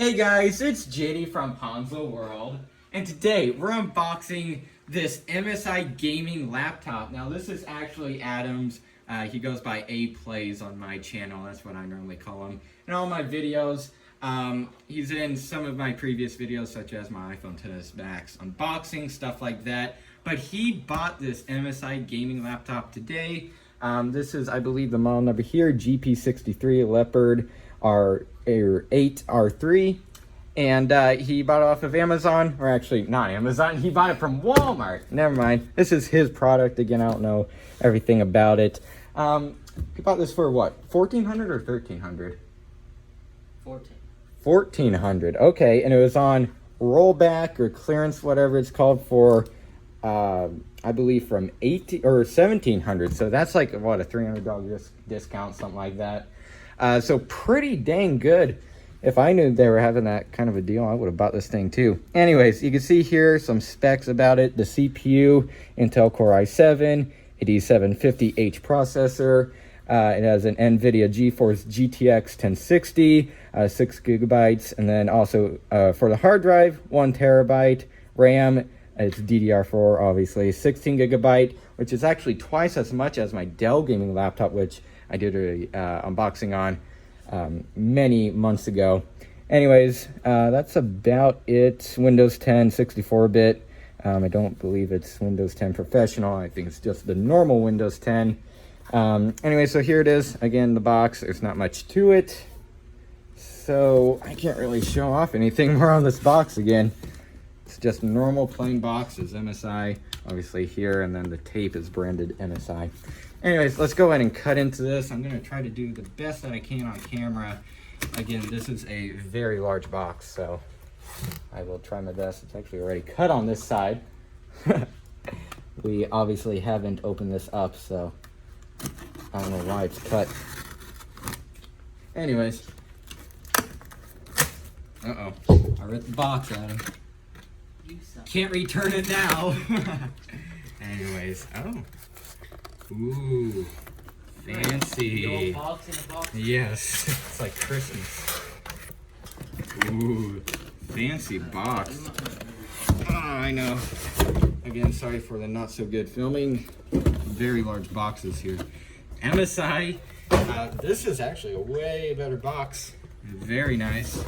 Hey guys, it's JD from Ponzo World, and today we're unboxing this MSI gaming laptop. Now this is actually Adam's. He goes by A Plays on my channel. That's what I normally call him. In all my videos, he's in some of my previous videos, such as my iPhone XS Max unboxing, stuff like that. But he bought this MSI gaming laptop today. This is, I believe, the model number here, GP63 Leopard R8R3, and he bought it off of Amazon, or actually not Amazon, he bought it from Walmart. Never mind, this is his product. Again, I don't know everything about it. He bought this for what, $1,400 or $1,300? $1,400. Okay, and it was on rollback or clearance, whatever it's called, for I believe from $1,800 or $1,700. So that's like what, a $300 discount, something like that. So pretty dang good. If I knew they were having that kind of a deal, I would have bought this thing too. Anyways, you can see here some specs about it. The CPU, Intel Core i7, a D750H processor. It has an NVIDIA GeForce GTX 1060, 6 gigabytes, and then also for the hard drive, 1 terabyte. RAM, it's DDR4, obviously, 16 gigabyte, which is actually twice as much as my Dell gaming laptop, which I did an unboxing on many months ago. Anyways, that's about it. Windows 10 64-bit. I don't believe it's Windows 10 Professional. I think it's just the normal Windows 10. Anyway, so here it is. Again, the box. There's not much to it, so I can't really show off anything more on this box again. It's just normal plain boxes, MSI, obviously here, and then the tape is branded MSI. Anyways, let's go ahead and cut into this. I'm going to try to do the best that I can on camera. Again, this is a very large box, so I will try my best. It's actually already cut on this side. We obviously haven't opened this up, so I don't know why it's cut. Anyways. Uh-oh. I ripped the box at him. Can't return it now. Anyways, oh. Ooh, fancy. Box in a box. Yes, it's like Christmas. Ooh, fancy box. Oh, I know. Again, sorry for the not so good filming. Very large boxes here. MSI, this is actually a way better box. Very nice.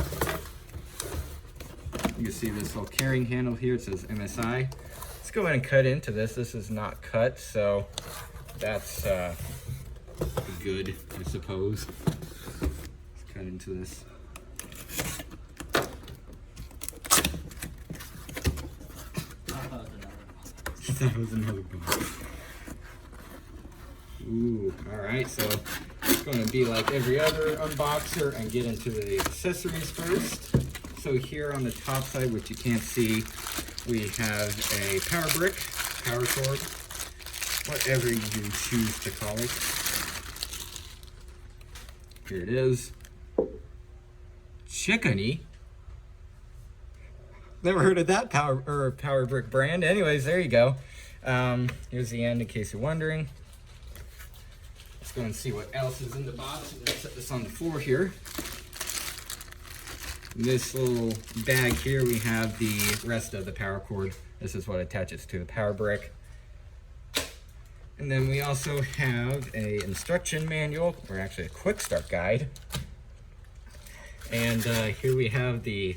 You can see this little carrying handle here. It says MSI. Let's go ahead and cut into this. This is not cut, so that's good, I suppose. Let's cut into this. That was another box. Ooh, alright, so it's going to be like every other unboxer and get into the accessories first. So here on the top side, which you can't see, we have a power brick, power cord, whatever you choose to call it. Here it is. Chickeny. Never heard of that power brick brand. Anyways, there you go. Here's the end in case you're wondering. Let's go and see what else is in the box. I'm gonna set this on the floor here. In this little bag here, we have the rest of the power cord. This is what attaches to the power brick. And then we also have a instruction manual, or actually a quick start guide. And here we have the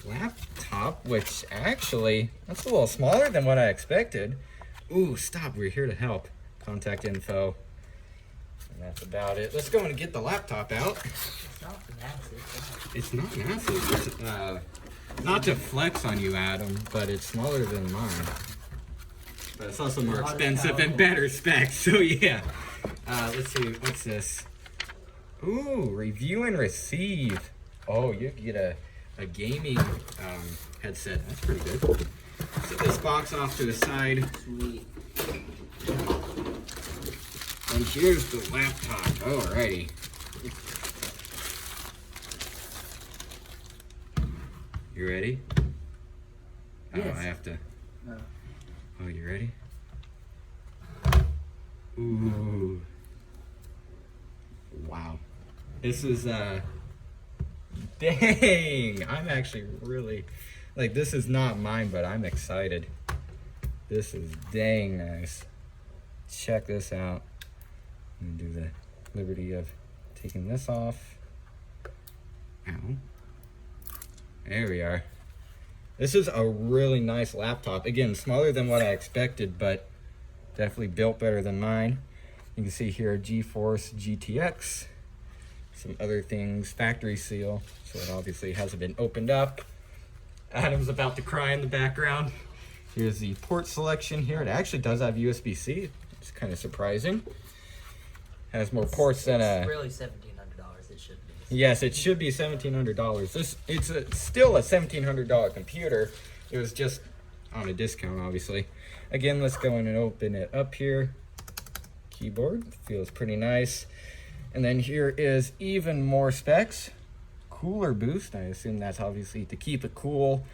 laptop, which actually, that's a little smaller than what I expected. Ooh, stop, we're here to help. Contact info. And that's about it. Let's go and get the laptop out. It's not massive. It's, not to flex on you, Adam, but it's smaller than mine. But it's also more expensive and better specs, so yeah. Let's see, what's this? Ooh, review and receive. Oh, you get a gaming headset. That's pretty good. Set this box off to the side. Sweet. And here's the laptop. Alrighty. You ready? Yes. Oh, I have to. No. Oh, you ready? Ooh. Wow. This is Dang, I'm actually really, like, this is not mine, but I'm excited. This is dang nice. Check this out. I'm gonna do the liberty of taking this off. Ow. There we are. This is a really nice laptop. Again, smaller than what I expected, but definitely built better than mine. You can see here GeForce GTX. Some other things, factory seal. So it obviously hasn't been opened up. Adam's about to cry in the background. Here's the port selection here. It actually does have USB-C. It's kind of surprising. Has more ports than a... It's really $1,700. It should be. Yes, it should be $1,700. It's still a $1,700 computer. It was just on a discount, obviously. Again, let's go in and open it up here. Keyboard feels pretty nice. And then here is even more specs. Cooler boost. I assume that's obviously to keep it cool.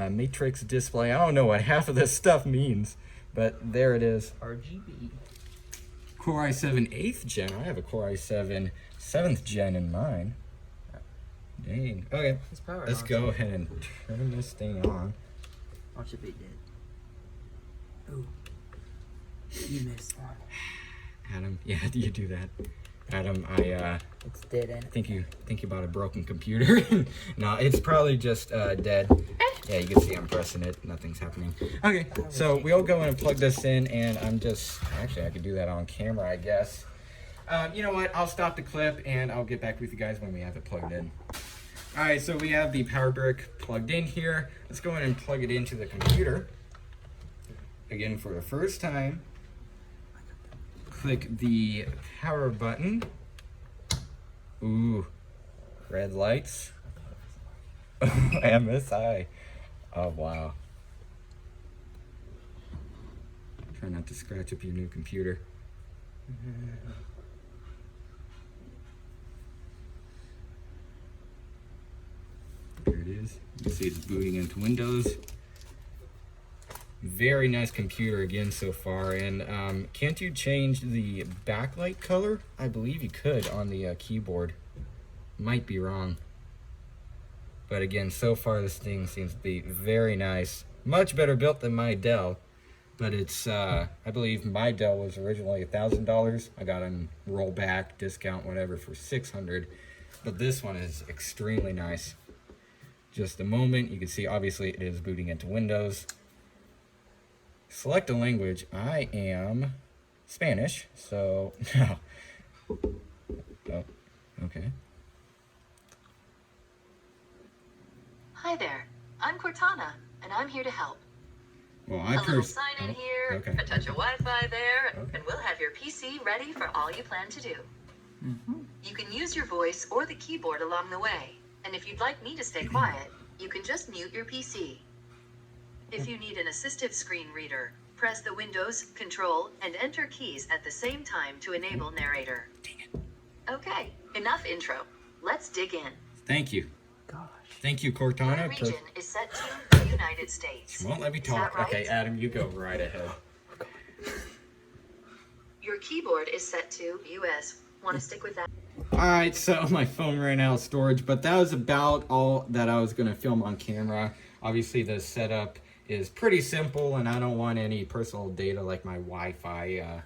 Matrix display. I don't know what half of this stuff means, but there it is. RGB. Core i7 8th gen. I have a Core i7 7th gen in mine. Dang. Okay, It's powered let's on, go so- ahead and turn this thing on. Watch it be dead. Ooh. You missed one. Adam, yeah, you do that. Adam, I It's dead, ain't it? think you bought a broken computer. No, it's probably just dead. Yeah, you can see I'm pressing it. Nothing's happening. Okay, so we'll go in and plug this in, and I'm just actually I could do that on camera, I guess. You know what? I'll stop the clip, and I'll get back with you guys when we have it plugged in. All right, so we have the power brick plugged in here. Let's go in and plug it into the computer. Again, for the first time, click the power button. Ooh, red lights. MSI. Oh, wow. Try not to scratch up your new computer. There it is. You can see it's booting into Windows. Very nice computer again so far. And can't you change the backlight color? I believe you could on the keyboard. Might be wrong. But again, so far this thing seems to be very nice. Much better built than my Dell. But it's, I believe my Dell was originally $1,000. I got a rollback, discount, whatever, for $600. But this one is extremely nice. Just a moment, you can see obviously it is booting into Windows. Select a language. I am Spanish, so oh, okay. Hi there, I'm Cortana, and I'm here to help. Well, A little sign in here, okay. a touch of Wi-Fi there, Okay. and we'll have your PC ready for all you plan to do. Mm-hmm. You can use your voice or the keyboard along the way, and if you'd like me to stay quiet, you can just mute your PC. If you need an assistive screen reader, press the Windows, Control, and Enter keys at the same time to enable narrator. Dang it. Okay, enough intro. Let's dig in. Thank you. Gosh. Thank you, Your Cortana. region is set to the United States. She won't let me Is talk. that right? Okay, Adam, you go right ahead. Your keyboard is set to US. Want to stick with that? Alright, so my phone ran out of storage, but that was about all that I was going to film on camera. Obviously, the setup is pretty simple, and I don't want any personal data like my Wi-Fi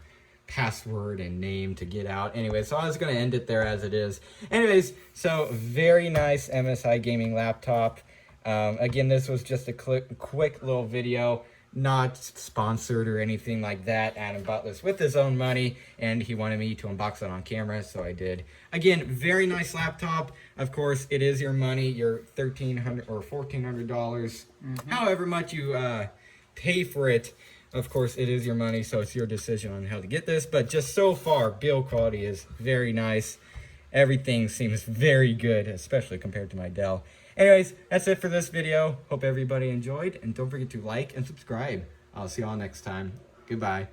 password and name to get out. Anyway, so I was going to end it there as it is. Anyways, so very nice MSI gaming laptop. Again, this was just a quick little video. Not sponsored or anything like that. Adam bought this with his own money, and he wanted me to unbox it on camera, so I did. Again, very nice laptop. Of course, it is your money, your $1,300 or $1,400. However much you pay for it, of course, it is your money, so it's your decision on how to get this. But just so far, build quality is very nice. Everything seems very good, especially compared to my Dell. Anyways, that's it for this video. Hope everybody enjoyed, and don't forget to like and subscribe. I'll see you all next time. Goodbye.